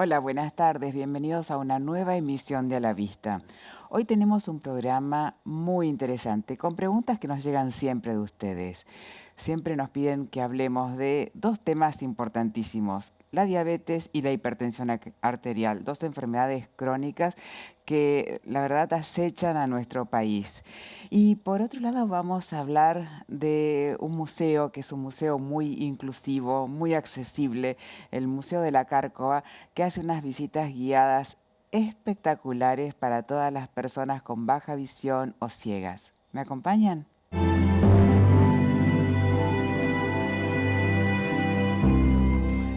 Hola, buenas tardes. Bienvenidos a una nueva emisión de A la Vista. Hoy tenemos un programa muy interesante con preguntas que nos llegan siempre de ustedes. Siempre nos piden que hablemos de dos temas importantísimos, la diabetes y la hipertensión arterial, dos enfermedades crónicas que la verdad acechan a nuestro país. Y por otro lado vamos a hablar de un museo que es un museo muy inclusivo, muy accesible, el Museo de la Cárcova, que hace unas visitas guiadas espectaculares para todas las personas con baja visión o ciegas. ¿Me acompañan?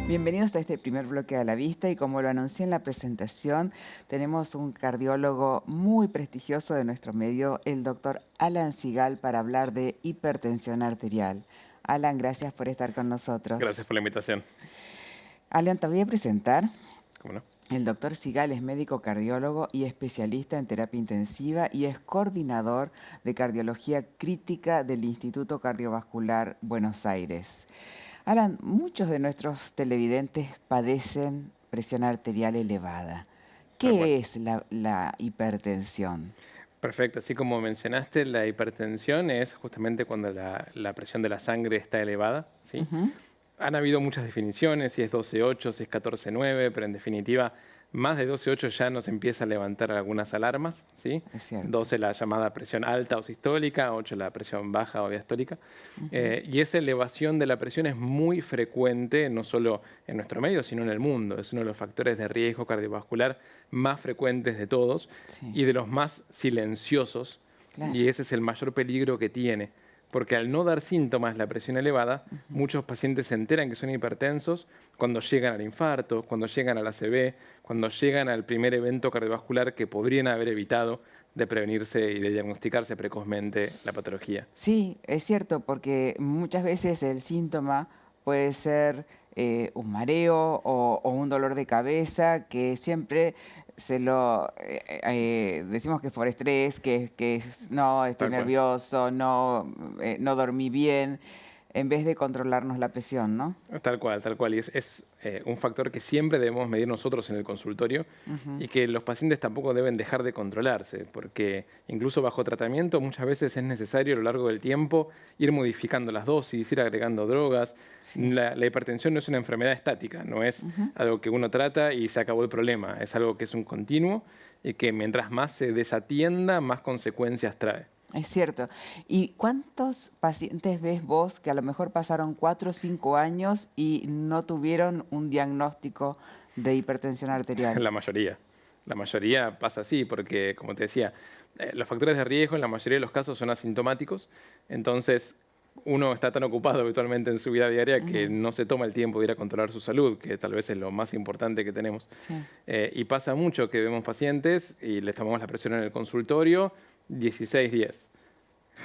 Bienvenidos a este primer bloque de la vista y como lo anuncié en la presentación, tenemos un cardiólogo muy prestigioso de nuestro medio, el doctor Alan Sigal, para hablar de hipertensión arterial. Alan, gracias por estar con nosotros. Gracias por la invitación. Alan, te voy a presentar. ¿Cómo no? El doctor Sigal es médico cardiólogo y especialista en terapia intensiva y es coordinador de cardiología crítica del Instituto Cardiovascular Buenos Aires. Alan, muchos de nuestros televidentes padecen presión arterial elevada. Tal cual. ¿Qué es la hipertensión? Perfecto. Así como mencionaste, la hipertensión es justamente cuando la presión de la sangre está elevada, ¿sí? Ujú, Han habido muchas definiciones, si es 12,8, si es 14,9, pero en definitiva, más de 12,8 ya nos empieza a levantar algunas alarmas, ¿sí? es cierto. 12 la llamada presión alta o sistólica, 8 la presión baja o diastólica. Ujú, Y esa elevación de la presión es muy frecuente, no solo en nuestro medio, sino en el mundo. Es uno de los factores de riesgo cardiovascular más frecuentes de todos sí, y de los más silenciosos, claro. y ese es el mayor peligro que tiene. Porque al no dar síntomas la presión elevada, Ujú. muchos pacientes se enteran que son hipertensos cuando llegan al infarto, cuando llegan al ACV, cuando llegan al primer evento cardiovascular que podrían haber evitado de prevenirse y de diagnosticarse precozmente la patología. Sí, es cierto, porque muchas veces el síntoma puede ser un mareo o un dolor de cabeza que siempre decimos que es por estrés, no, estoy Tal cual. nervioso, no, no dormí bien, en vez de controlarnos la presión, ¿no? Tal cual, tal cual. Y es un factor que siempre debemos medir nosotros en el consultorio Ujú, y que los pacientes tampoco deben dejar de controlarse, porque incluso bajo tratamiento muchas veces es necesario a lo largo del tiempo ir modificando las dosis, ir agregando drogas. sí. La hipertensión no es una enfermedad estática, no es Ujú. algo que uno trata y se acabó el problema. Es algo que es un continuo y que mientras más se desatienda, más consecuencias trae. Es cierto. ¿Y cuántos pacientes ves vos que a lo mejor pasaron 4 o 5 años y no tuvieron un diagnóstico de hipertensión arterial? La mayoría. La mayoría pasa así, porque, como te decía, los factores de riesgo en la mayoría de los casos son asintomáticos. Entonces, uno está tan ocupado habitualmente en su vida diaria que Ujú, no se toma el tiempo de ir a controlar su salud, que tal vez es lo más importante que tenemos. sí, Y pasa mucho que vemos pacientes y les tomamos la presión en el consultorio, 16,10.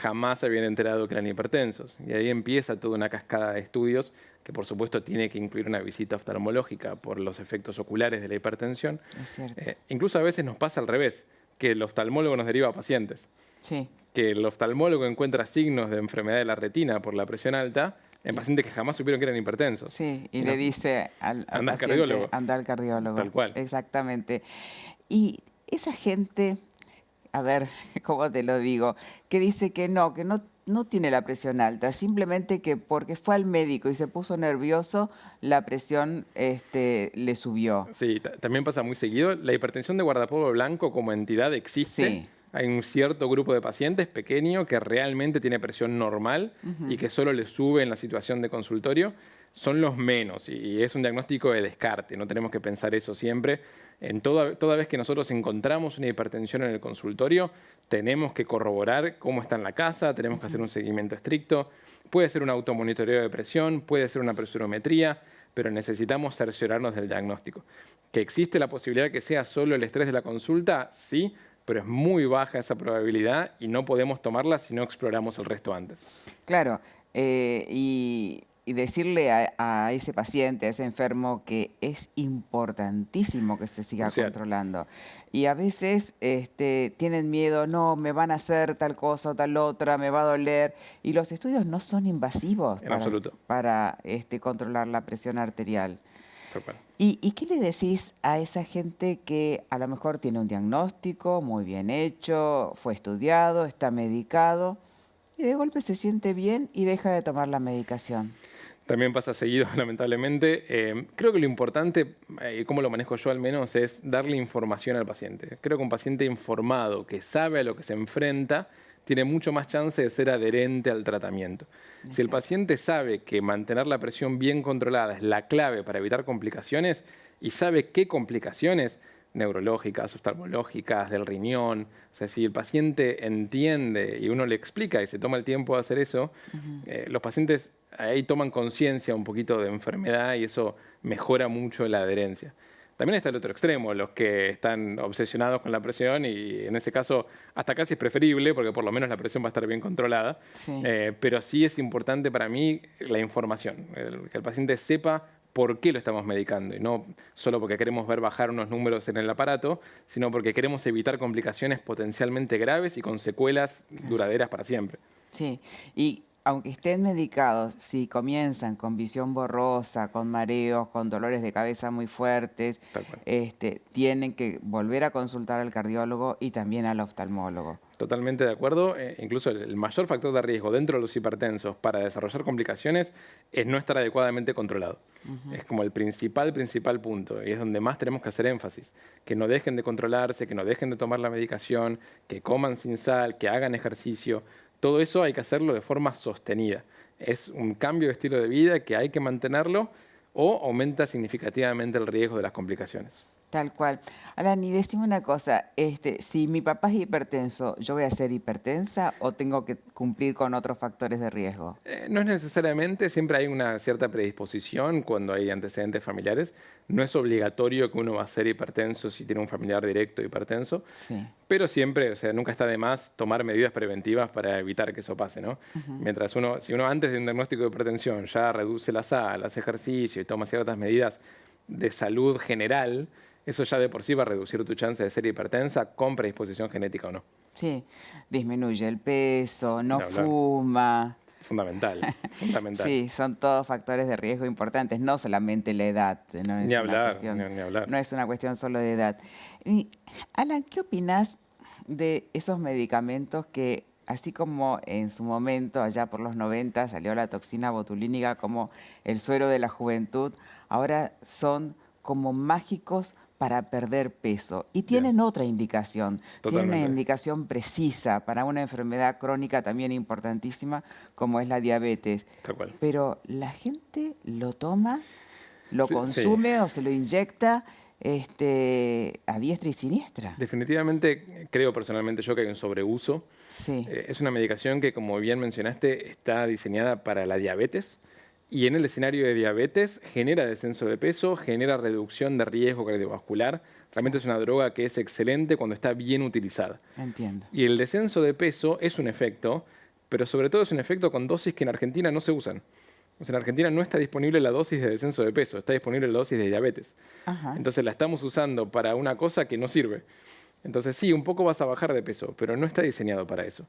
Jamás se habían enterado que eran hipertensos. Y ahí empieza toda una cascada de estudios que por supuesto tiene que incluir una visita oftalmológica por los efectos oculares de la hipertensión. es cierto. Incluso a veces nos pasa al revés, que el oftalmólogo nos deriva a pacientes, Sí, que el oftalmólogo encuentra signos de enfermedad de la retina por la presión alta en y pacientes que jamás supieron que eran hipertensos. sí, y Y le nos dice al anda al paciente, cardiólogo, anda al cardiólogo. tal cual. Exactamente. Y esa gente, a ver, ¿cómo te lo digo? Que dice que no tiene la presión alta, simplemente que porque fue al médico y se puso nervioso, la presión, le subió. Sí, también pasa muy seguido. La hipertensión de guardapolvo blanco como entidad existe. Sí. Hay un cierto grupo de pacientes pequeño que realmente tiene presión normal y Ujú, que solo le sube en la situación de consultorio. Son los menos y es un diagnóstico de descarte. No tenemos que pensar eso siempre. Toda vez que nosotros encontramos una hipertensión en el consultorio, tenemos que corroborar cómo está en la casa, tenemos que hacer ujú. un seguimiento estricto. Puede ser un automonitoreo de presión, puede ser una presurometría, pero necesitamos cerciorarnos del diagnóstico. ¿Que existe la posibilidad de que sea solo el estrés de la consulta? Sí, pero es muy baja esa probabilidad y no podemos tomarla si no exploramos el resto antes. Claro, y decirle a ese paciente, a ese enfermo, que es importantísimo que se siga Crucial, controlando. Y a veces tienen miedo, no, me van a hacer tal cosa o tal otra, me va a doler. Y los estudios no son invasivos en absoluto. para controlar la presión arterial. Tal cual. ¿Y qué le decís a esa gente que a lo mejor tiene un diagnóstico muy bien hecho, fue estudiado, está medicado y de golpe se siente bien y deja de tomar la medicación? También pasa seguido, lamentablemente. Creo que lo importante, y cómo lo manejo yo al menos, es darle información al paciente. Creo que un paciente informado, que sabe a lo que se enfrenta, tiene mucho más chance de ser adherente al tratamiento. Es Si el cierto. paciente sabe que mantener la presión bien controlada es la clave para evitar complicaciones y sabe qué complicaciones, neurológicas, oftalmológicas, del riñón, o sea, si el paciente entiende y uno le explica y se toma el tiempo de hacer eso, Ujú. los pacientes ahí toman conciencia un poquito de enfermedad y eso mejora mucho la adherencia. También está el otro extremo, los que están obsesionados con la presión y en ese caso hasta casi es preferible porque por lo menos la presión va a estar bien controlada, Sí, pero sí es importante para mí la información, que el paciente sepa por qué lo estamos medicando y no solo porque queremos ver bajar unos números en el aparato, sino porque queremos evitar complicaciones potencialmente graves y con secuelas claro. duraderas para siempre. Sí, y aunque estén medicados, si comienzan con visión borrosa, con mareos, con dolores de cabeza muy fuertes, Tal cual. tienen que volver a consultar al cardiólogo y también al oftalmólogo. Totalmente de acuerdo. Incluso el mayor factor de riesgo dentro de los hipertensos para desarrollar complicaciones es no estar adecuadamente controlado. Ujú. Es como el principal punto y es donde más tenemos que hacer énfasis. Que no dejen de controlarse, que no dejen de tomar la medicación, que coman sin sal, que hagan ejercicio. Todo eso hay que hacerlo de forma sostenida. Es un cambio de estilo de vida que hay que mantenerlo o aumenta significativamente el riesgo de las complicaciones. Tal cual. Alani, decime una cosa, si mi papá es hipertenso, ¿yo voy a ser hipertensa o tengo que cumplir con otros factores de riesgo? No es necesariamente, siempre hay una cierta predisposición cuando hay antecedentes familiares. No es obligatorio que uno va a ser hipertenso si tiene un familiar directo hipertenso, Sí. pero siempre, o sea, nunca está de más tomar medidas preventivas para evitar que eso pase, ¿no? Ujú. Si uno antes de un diagnóstico de hipertensión ya reduce la sal, hace ejercicio y toma ciertas medidas de salud general, eso ya de por sí va a reducir tu chance de ser hipertensa con predisposición genética o no. Sí, disminuye el peso, no Ni hablar. fuma. Fundamental, fundamental. Sí, son todos factores de riesgo importantes, no solamente la edad, no Ni es una hablar, cuestión, ni hablar. no es una cuestión solo de edad. Y, Alan, ¿qué opinas de esos medicamentos que, así como en su momento, allá por los 90, salió la toxina botulínica como el suero de la juventud, ahora son como mágicos para perder peso y Bien, tienen otra indicación, tienen una totalmente, indicación precisa para una enfermedad crónica también importantísima como es la diabetes? tal cual. Pero la gente lo toma, lo Sí, sí, consume o se lo inyecta a diestra y siniestra. definitivamente creo personalmente yo que hay un sobreuso. Sí, Es una medicación que, como bien mencionaste, está diseñada para la diabetes y en el escenario de diabetes genera descenso de peso, genera reducción de riesgo cardiovascular. Realmente claro, es una droga que es excelente cuando está bien utilizada. entiendo. Y el descenso de peso es un efecto, pero sobre todo es un efecto con dosis que en Argentina no se usan. O sea, en Argentina no está disponible la dosis de descenso de peso, está disponible la dosis de diabetes. Ajá, Entonces la estamos usando para una cosa que no sirve. Entonces sí, un poco vas a bajar de peso, pero no está diseñado para eso.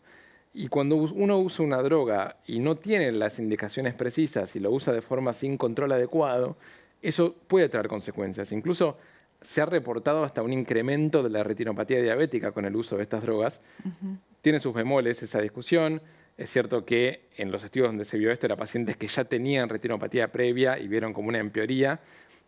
Y cuando uno usa una droga y no tiene las indicaciones precisas y lo usa de forma sin control adecuado, eso puede traer consecuencias. Incluso se ha reportado hasta un incremento de la retinopatía diabética con el uso de estas drogas. ujú, Tiene sus bemoles esa discusión. Es cierto que en los estudios donde se vio esto eran pacientes que ya tenían retinopatía previa y vieron como una empeoría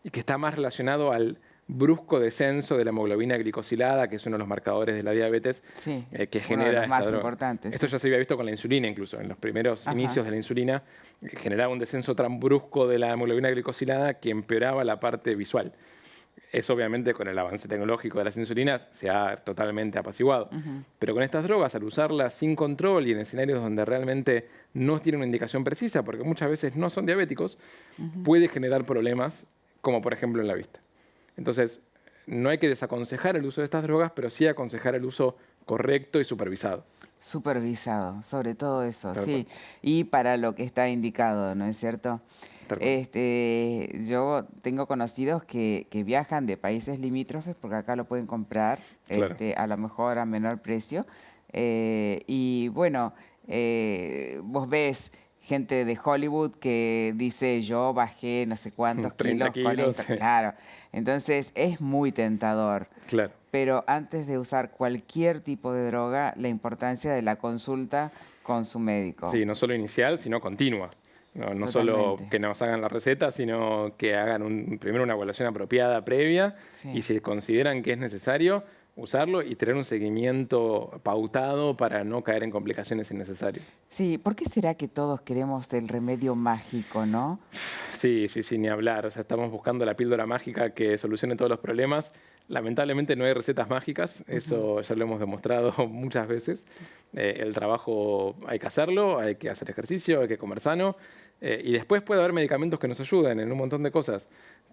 y que está más relacionado al brusco descenso de la hemoglobina glicosilada, que es uno de los marcadores de la diabetes sí, que uno de genera los esta más droga. importantes, Esto sí. ya se había visto con la insulina incluso. En los primeros Ajá, inicios de la insulina generaba un descenso tan brusco de la hemoglobina glicosilada que empeoraba la parte visual. Eso obviamente con el avance tecnológico de las insulinas se ha totalmente apaciguado. ujú, Pero con estas drogas, al usarlas sin control y en escenarios donde realmente no tienen una indicación precisa, porque muchas veces no son diabéticos, ujú. puede generar problemas, como por ejemplo en la vista. Entonces, no hay que desaconsejar el uso de estas drogas, pero sí aconsejar el uso correcto y supervisado. Supervisado, sobre todo eso, Tal cual, sí. Y para lo que está indicado, ¿no es cierto? tal cual. Yo tengo conocidos que viajan de países limítrofes porque acá lo pueden comprar, Claro. a lo mejor a menor precio. Y bueno, vos ves gente de Hollywood que dice yo bajé no sé cuántos 30 kilos con kilos, esto, sí, claro. Entonces es muy tentador. claro. Pero antes de usar cualquier tipo de droga, la importancia de la consulta con su médico. Sí, no solo inicial, sino continua. No solo Totalmente. que nos hagan la receta, sino que hagan primero una evaluación apropiada previa y Sí. si consideran que es necesario, usarlo y tener un seguimiento pautado para no caer en complicaciones innecesarias. Sí, ¿por qué será que todos queremos el remedio mágico, no? Sí, sí, sí, ni hablar. O sea, estamos buscando la píldora mágica que solucione todos los problemas. Lamentablemente no hay recetas mágicas, Ujú. eso ya lo hemos demostrado muchas veces. El trabajo hay que hacerlo, hay que hacer ejercicio, hay que comer sano. Y después puede haber medicamentos que nos ayuden en un montón de cosas,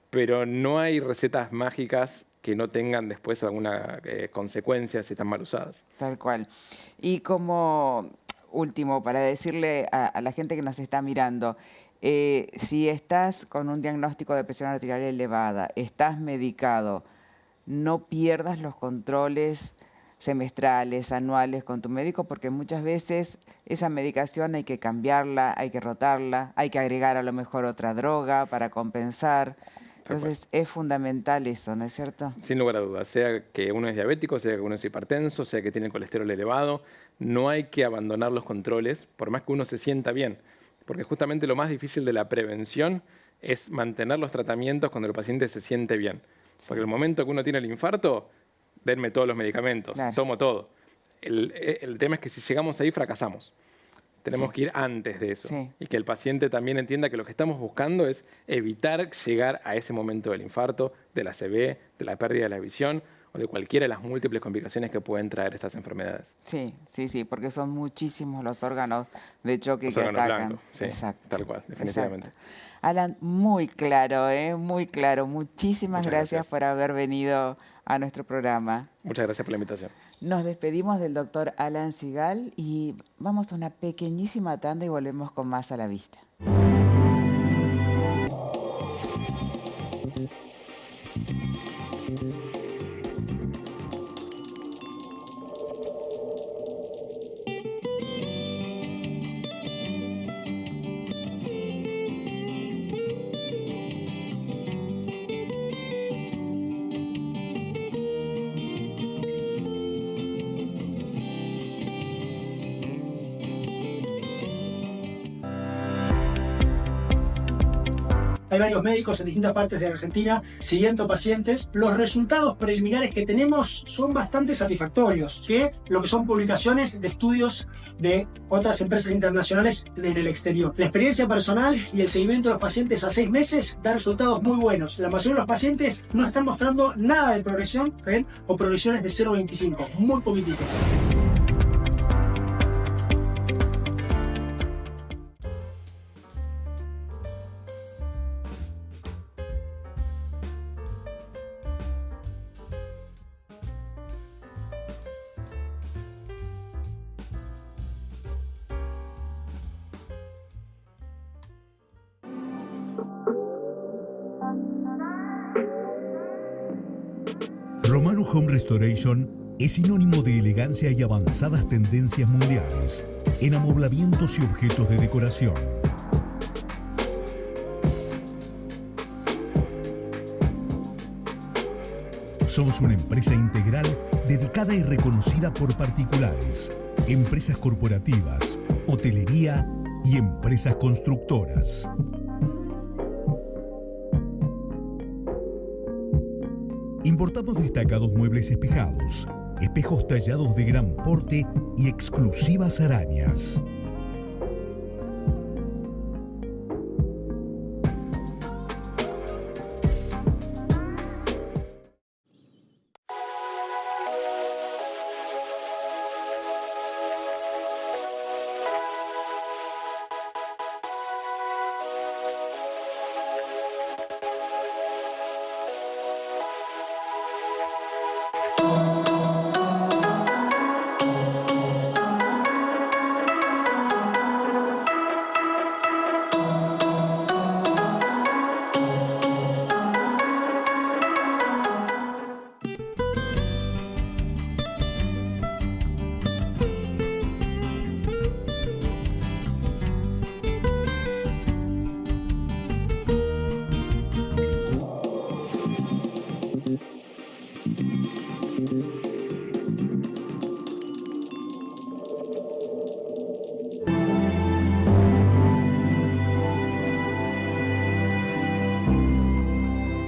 pero no hay recetas mágicas que no tengan después alguna consecuencia si están mal usadas. Tal cual. Y como último, para decirle a la gente que nos está mirando, si estás con un diagnóstico de presión arterial elevada, estás medicado, no pierdas los controles semestrales, anuales con tu médico, porque muchas veces esa medicación hay que cambiarla, hay que rotarla, hay que agregar a lo mejor otra droga para compensar. Tal cual. Entonces es fundamental eso, ¿no es cierto? Sin lugar a dudas, sea que uno es diabético, sea que uno es hipertenso, sea que tiene colesterol elevado, no hay que abandonar los controles, por más que uno se sienta bien, porque justamente lo más difícil de la prevención es mantener los tratamientos cuando el paciente se siente bien. Porque el Sí, momento que uno tiene el infarto, denme todos los medicamentos, claro, tomo todo. El tema es que si llegamos ahí fracasamos. Tenemos sí, que ir antes de eso sí. y que el paciente también entienda que lo que estamos buscando es evitar llegar a ese momento del infarto, de la ACV, de la pérdida de la visión o de cualquiera de las múltiples complicaciones que pueden traer estas enfermedades. Sí, sí, sí, porque son muchísimos los órganos de choque Los que órganos atacan. blancos, sí, Exacto, tal cual, exacto. definitivamente. Alan, muy claro, ¿eh? Muy claro. Muchísimas Muchas gracias gracias. por haber venido a nuestro programa. Muchas gracias por la invitación. Nos despedimos del doctor Alan Sigal y vamos a una pequeñísima tanda y volvemos con más a la vista. Hay varios médicos en distintas partes de Argentina siguiendo pacientes. Los resultados preliminares que tenemos son bastante satisfactorios, que lo que son publicaciones de estudios de otras empresas internacionales en el exterior. La experiencia personal y el seguimiento de los pacientes a 6 meses da resultados muy buenos. La mayoría de los pacientes no están mostrando nada de progresión, ¿ven? O progresiones de 0,25, muy poquitito. Romano Home Restoration es sinónimo de elegancia y avanzadas tendencias mundiales en amoblamientos y objetos de decoración. Somos una empresa integral dedicada y reconocida por particulares, empresas corporativas, hotelería y empresas constructoras. Importamos destacados muebles espejados, espejos tallados de gran porte y exclusivas arañas.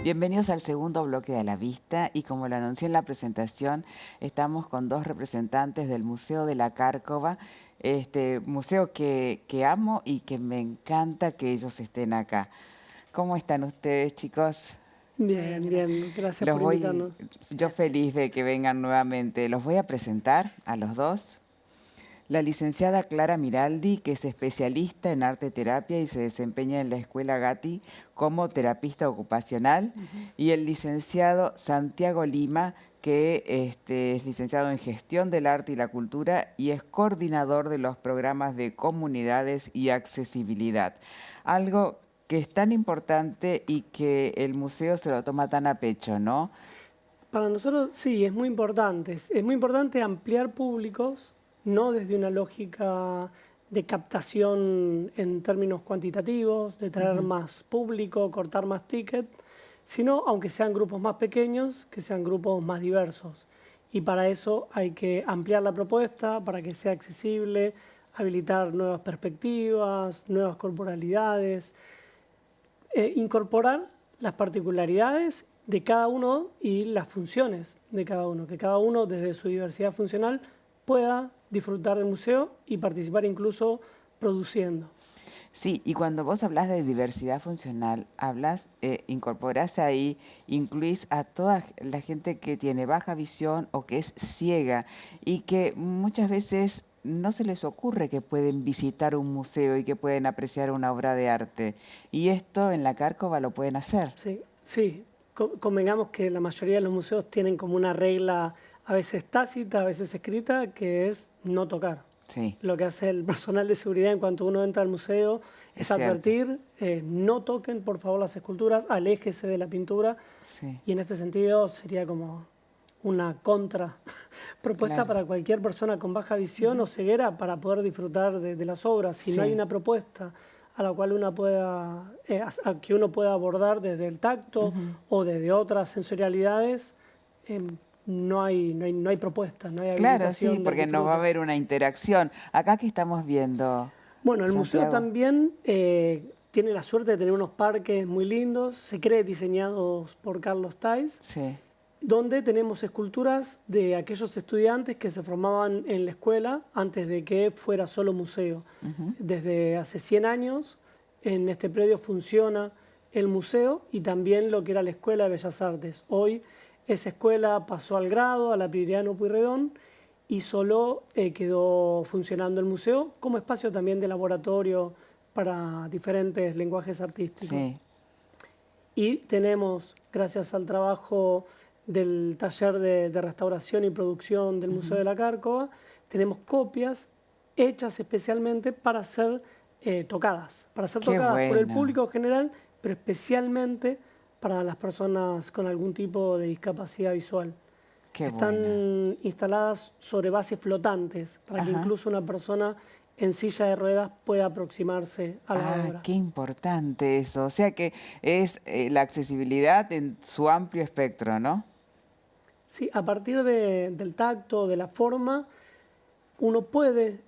Bienvenidos al segundo bloque de A la Vista y como lo anuncié en la presentación, estamos con dos representantes del Museo de la Cárcova, este museo que amo y que me encanta que ellos estén acá. ¿Cómo están ustedes, chicos? Bien, bien, gracias Los por voy, invitarnos. yo feliz de que vengan nuevamente. Los voy a presentar a los dos. La licenciada Clara Miraldi, que es especialista en arte terapia y se desempeña en la Escuela Gatti como terapista ocupacional, y el licenciado Santiago Lima, que es licenciado en Gestión del Arte y la Cultura y es coordinador de los programas de comunidades y accesibilidad. Algo que es tan importante y que el museo se lo toma tan a pecho, ¿no? Para nosotros sí, es muy importante. Es muy importante ampliar públicos, no desde una lógica de captación en términos cuantitativos, de traer más público, cortar más ticket, sino, aunque sean grupos más pequeños, que sean grupos más diversos. Y para eso hay que ampliar la propuesta, para que sea accesible, habilitar nuevas perspectivas, nuevas corporalidades, incorporar las particularidades de cada uno y las funciones de cada uno, que cada uno desde su diversidad funcional pueda disfrutar del museo y participar incluso produciendo. Sí, y cuando vos hablas de diversidad funcional, incorporás ahí, incluís a toda la gente que tiene baja visión o que es ciega y que muchas veces no se les ocurre que pueden visitar un museo y que pueden apreciar una obra de arte. Y esto en la Cárcova lo pueden hacer. Sí, sí. Convengamos que la mayoría de los museos tienen como una regla a veces tácita, a veces escrita, que es no tocar. Sí. Lo que hace el personal de seguridad en cuanto uno entra al museo es advertir, no toquen por favor las esculturas, aléjese de la pintura. Sí. Y en este sentido sería como una contrapropuesta para cualquier persona con baja visión o ceguera para poder disfrutar de las obras. Si no hay una propuesta a la cual que uno pueda abordar desde el tacto o desde otras sensorialidades, no hay propuesta, no hay Claro, sí, habilitación porque del no va a disfrute. haber una interacción. Acá que estamos viendo, Bueno, el museo Santiago. también tiene la suerte de tener unos parques muy lindos, se cree diseñados por Carlos Tais, Sí. donde tenemos esculturas de aquellos estudiantes que se formaban en la escuela antes de que fuera solo museo. Desde hace 100 años en este predio funciona el museo y también lo que era la Escuela de Bellas Artes. Hoy esa escuela pasó al grado, a la Prilidiano Pueyrredón, y solo quedó funcionando el museo como espacio también de laboratorio para diferentes lenguajes artísticos. Sí. Y tenemos, gracias al trabajo del taller de restauración y producción del Museo de la Cárcova, tenemos copias hechas especialmente para ser tocadas, por el bueno. público general, pero especialmente para las personas con algún tipo de discapacidad visual. Qué Están bueno. instaladas sobre bases flotantes para que incluso una persona en silla de ruedas pueda aproximarse a la obra. Qué importante eso. O sea que es la accesibilidad en su amplio espectro, ¿no? Sí, a partir del tacto, de la forma, uno puede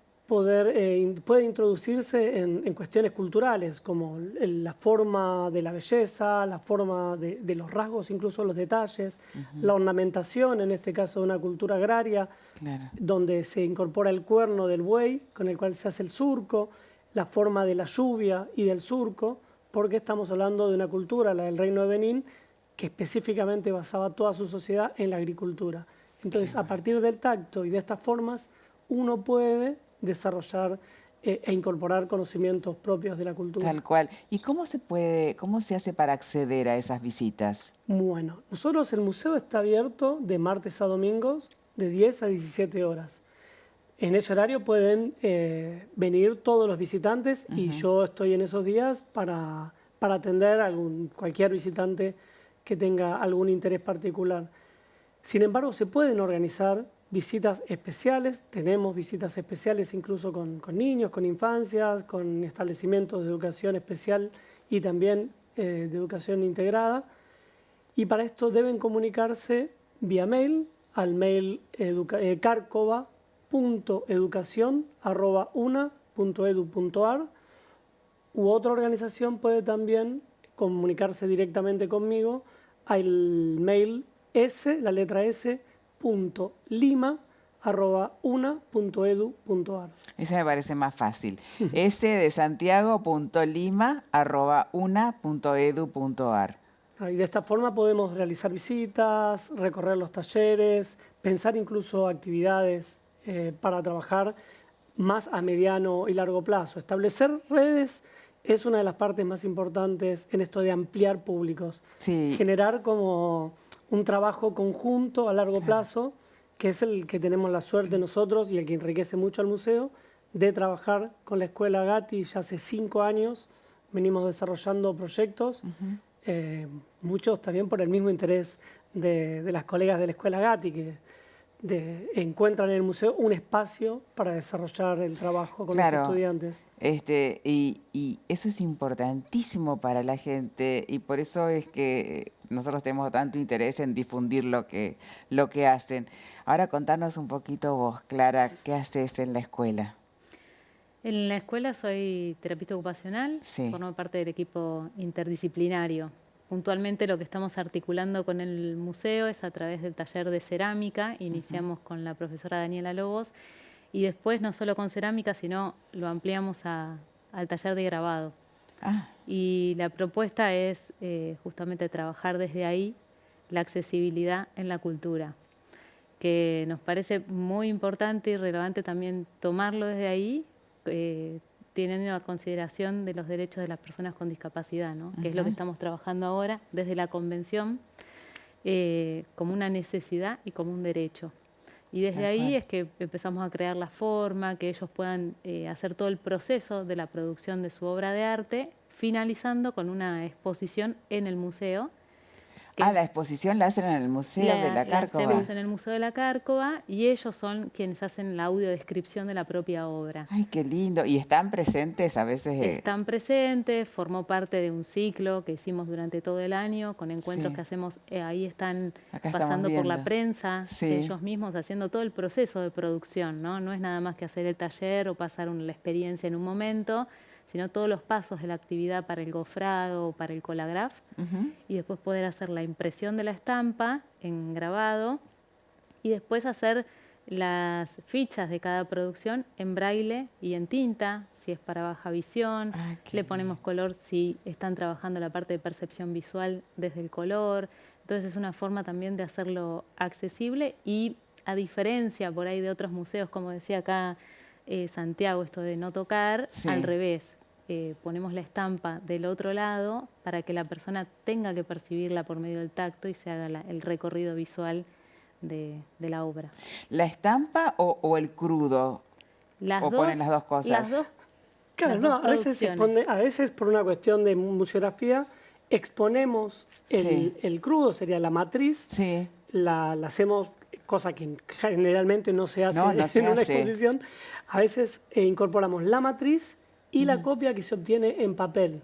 introducirse en cuestiones culturales, como la forma de la belleza, la forma de los rasgos, incluso los detalles, la ornamentación, en este caso de una cultura agraria, donde se incorpora el cuerno del buey, con el cual se hace el surco, la forma de la lluvia y del surco, porque estamos hablando de una cultura, la del Reino de Benín, que específicamente basaba toda su sociedad en la agricultura. Entonces, a partir del tacto y de estas formas, uno puede desarrollar e incorporar conocimientos propios de la cultura. Tal cual. ¿Y cómo se hace para acceder a esas visitas? Bueno, nosotros el museo está abierto de martes a domingos de 10 a 17 horas. En ese horario pueden venir todos los visitantes y yo estoy en esos días para atender a cualquier visitante que tenga algún interés particular. Sin embargo, se pueden organizar visitas especiales, tenemos visitas especiales incluso con niños, con infancias, con establecimientos de educación especial y también de educación integrada. Y para esto deben comunicarse vía mail al mail carcova.educacion@una.edu.ar, u otra organización puede también comunicarse directamente conmigo al mail la letra S, .lima@una.edu.ar. Ese me parece más fácil. S de Santiago.lima@una.edu.ar. Y de esta forma podemos realizar visitas, recorrer los talleres, pensar incluso actividades para trabajar más a mediano y largo plazo. Establecer redes es una de las partes más importantes en esto de ampliar públicos. Sí. Generar como un trabajo conjunto a largo plazo, que es el que tenemos la suerte nosotros y el que enriquece mucho al museo, de trabajar con la Escuela Gatti ya hace 5 años. Venimos desarrollando proyectos, muchos también por el mismo interés de las colegas de la Escuela Gatti, que encuentran en el museo un espacio para desarrollar el trabajo con los estudiantes. Y eso es importantísimo para la gente y por eso es que nosotros tenemos tanto interés en difundir lo que hacen. Ahora contanos un poquito vos, Clara, ¿qué haces en la escuela? En la escuela soy terapista ocupacional, Sí. formo parte del equipo interdisciplinario. Puntualmente lo que estamos articulando con el museo es a través del taller de cerámica. Iniciamos con la profesora Daniela Lobos y después no solo con cerámica, sino lo ampliamos al taller de grabado. Y la propuesta es justamente trabajar desde ahí la accesibilidad en la cultura, que nos parece muy importante y relevante también tomarlo desde ahí, teniendo en consideración de los derechos de las personas con discapacidad, ¿no? Que es lo que estamos trabajando ahora desde la Convención, como una necesidad y como un derecho. Y desde ahí es que empezamos a crear la forma, que ellos puedan hacer todo el proceso de la producción de su obra de arte, finalizando con una exposición en el museo. La exposición la hacen en el Museo de la Cárcova. La hacemos en el Museo de la Cárcova y ellos son quienes hacen la audiodescripción de la propia obra. Ay, qué lindo. ¿Y están presentes a veces? Están presentes, formó parte de un ciclo que hicimos durante todo el año, con encuentros que hacemos, ahí están pasando por la prensa, ellos mismos haciendo todo el proceso de producción, ¿no? No es nada más que hacer el taller o pasar la experiencia en un momento, sino todos los pasos de la actividad para el gofrado o para el colagraf, y después poder hacer la impresión de la estampa en grabado y después hacer las fichas de cada producción en braille y en tinta, si es para baja visión, le ponemos color si están trabajando la parte de percepción visual desde el color. Entonces es una forma también de hacerlo accesible y a diferencia por ahí de otros museos, como decía acá Santiago, esto de no tocar, al revés. Ponemos la estampa del otro lado para que la persona tenga que percibirla por medio del tacto y se haga el recorrido visual de la obra. ¿La estampa o el crudo? Ponen las dos cosas? Las dos. Claro, no, a veces por una cuestión de museografía exponemos el crudo, sería la matriz, la hacemos, cosa que generalmente no se hace en una exposición. A veces incorporamos la matriz y la copia que se obtiene en papel.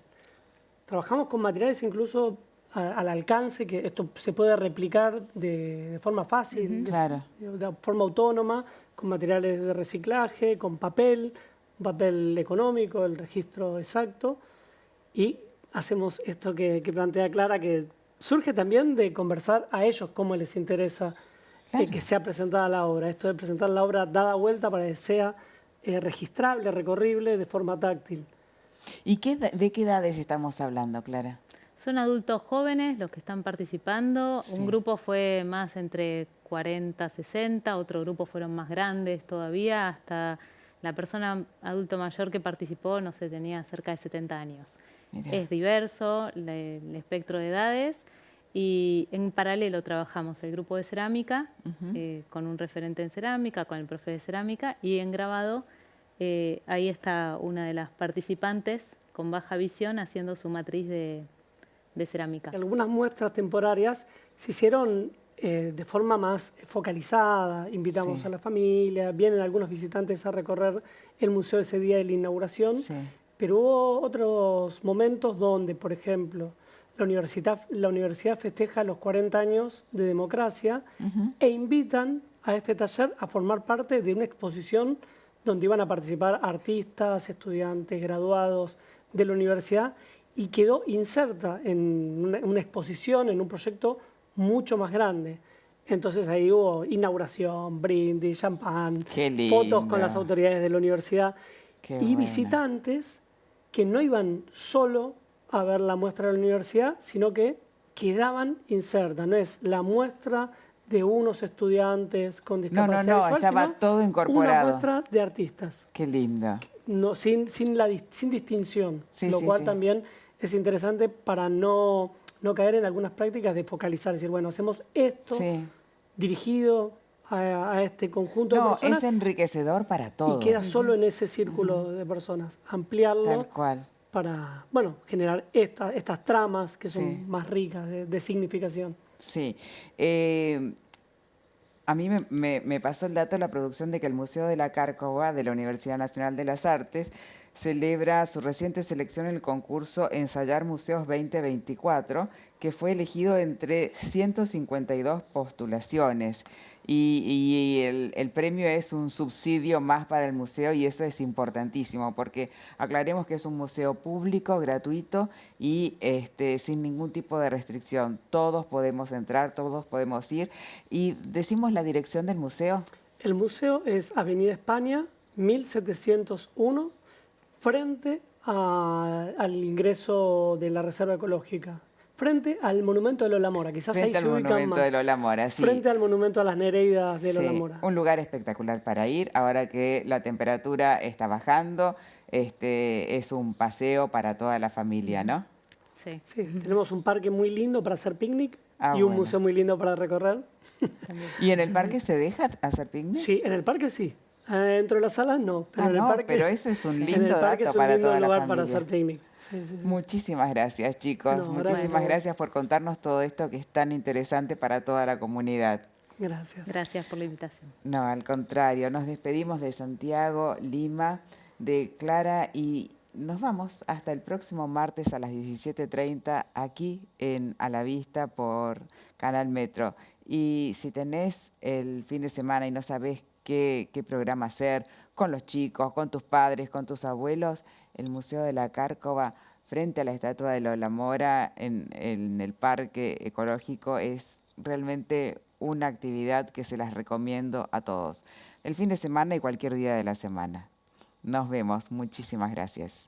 Trabajamos con materiales incluso al alcance, que esto se puede replicar de forma fácil, de forma autónoma, con materiales de reciclaje, con papel, un papel económico, el registro exacto, y hacemos esto que plantea Clara, que surge también de conversar a ellos cómo les interesa que sea presentada la obra. Esto de presentar la obra dada vuelta para que sea registrable, recorrible de forma táctil. ¿Y de qué edades estamos hablando, Clara? Son adultos jóvenes los que están participando. Un grupo fue más entre 40, 60, otro grupo fueron más grandes todavía, hasta la persona adulto mayor que participó, no sé, tenía cerca de 70 años. Mirá. Es diverso el espectro de edades y en paralelo trabajamos el grupo de cerámica, con un referente en cerámica, con el profe de cerámica, y en grabado ahí está una de las participantes con baja visión haciendo su matriz de cerámica. Algunas muestras temporarias se hicieron de forma más focalizada, invitamos a la familia, vienen algunos visitantes a recorrer el museo ese día de la inauguración, pero hubo otros momentos donde, por ejemplo, la universidad festeja los 40 años de democracia e invitan a este taller a formar parte de una exposición donde iban a participar artistas, estudiantes, graduados de la universidad, y quedó inserta en una exposición, en un proyecto mucho más grande. Entonces ahí hubo inauguración, brindis, champán, fotos con las autoridades de la universidad y visitantes que no iban solo a ver la muestra de la universidad, sino que quedaban insertas. No es la muestra de unos estudiantes con discapacidad visual, estaba todo incorporado. Una muestra de artistas. Qué linda. No, sin distinción, lo cual también es interesante para no caer en algunas prácticas de focalizar, decir, bueno, hacemos esto dirigido a este conjunto de personas. Es enriquecedor para todos. Y queda solo en ese círculo de personas. Ampliarlo. Tal cual. Para, generar estas tramas que son más ricas de significación. Sí. A mí me pasó el dato de la producción de que el Museo de la Cárcova de la Universidad Nacional de las Artes celebra su reciente selección en el concurso Ensayar Museos 2024, que fue elegido entre 152 postulaciones. Y el premio es un subsidio más para el museo y eso es importantísimo porque aclaremos que es un museo público, gratuito y sin ningún tipo de restricción. Todos podemos entrar, todos podemos ir. ¿Y decimos la dirección del museo? El museo es Avenida España, 1701, frente al ingreso de la Reserva Ecológica. Frente al monumento de Lola Mora, quizás ahí se ubican más. Frente al monumento de Lola Mora, sí. Frente al monumento a las Nereidas de Lola Mora. Un lugar espectacular para ir, ahora que la temperatura está bajando, es un paseo para toda la familia, ¿no? Sí. Tenemos un parque muy lindo para hacer picnic y un museo muy lindo para recorrer. ¿Y en el parque se deja hacer picnic? Sí, en el parque sí. Dentro de las salas no, pero en el parque. Pero ese es un lindo dato para toda la familia. Lugar para hacer picnic. Sí. Muchísimas gracias, chicos. Muchísimas gracias por contarnos todo esto que es tan interesante para toda la comunidad. Gracias. Gracias por la invitación. No, al contrario. Nos despedimos de Santiago, Lima, de Clara y nos vamos hasta el próximo martes a las 17:30 aquí en A la Vista por Canal Metro. Y si tenés el fin de semana y no sabés qué programa hacer con los chicos, con tus padres, con tus abuelos, el Museo de la Cárcova, frente a la estatua de Lola Mora, en el Parque Ecológico, es realmente una actividad que se las recomiendo a todos. El fin de semana y cualquier día de la semana. Nos vemos. Muchísimas gracias.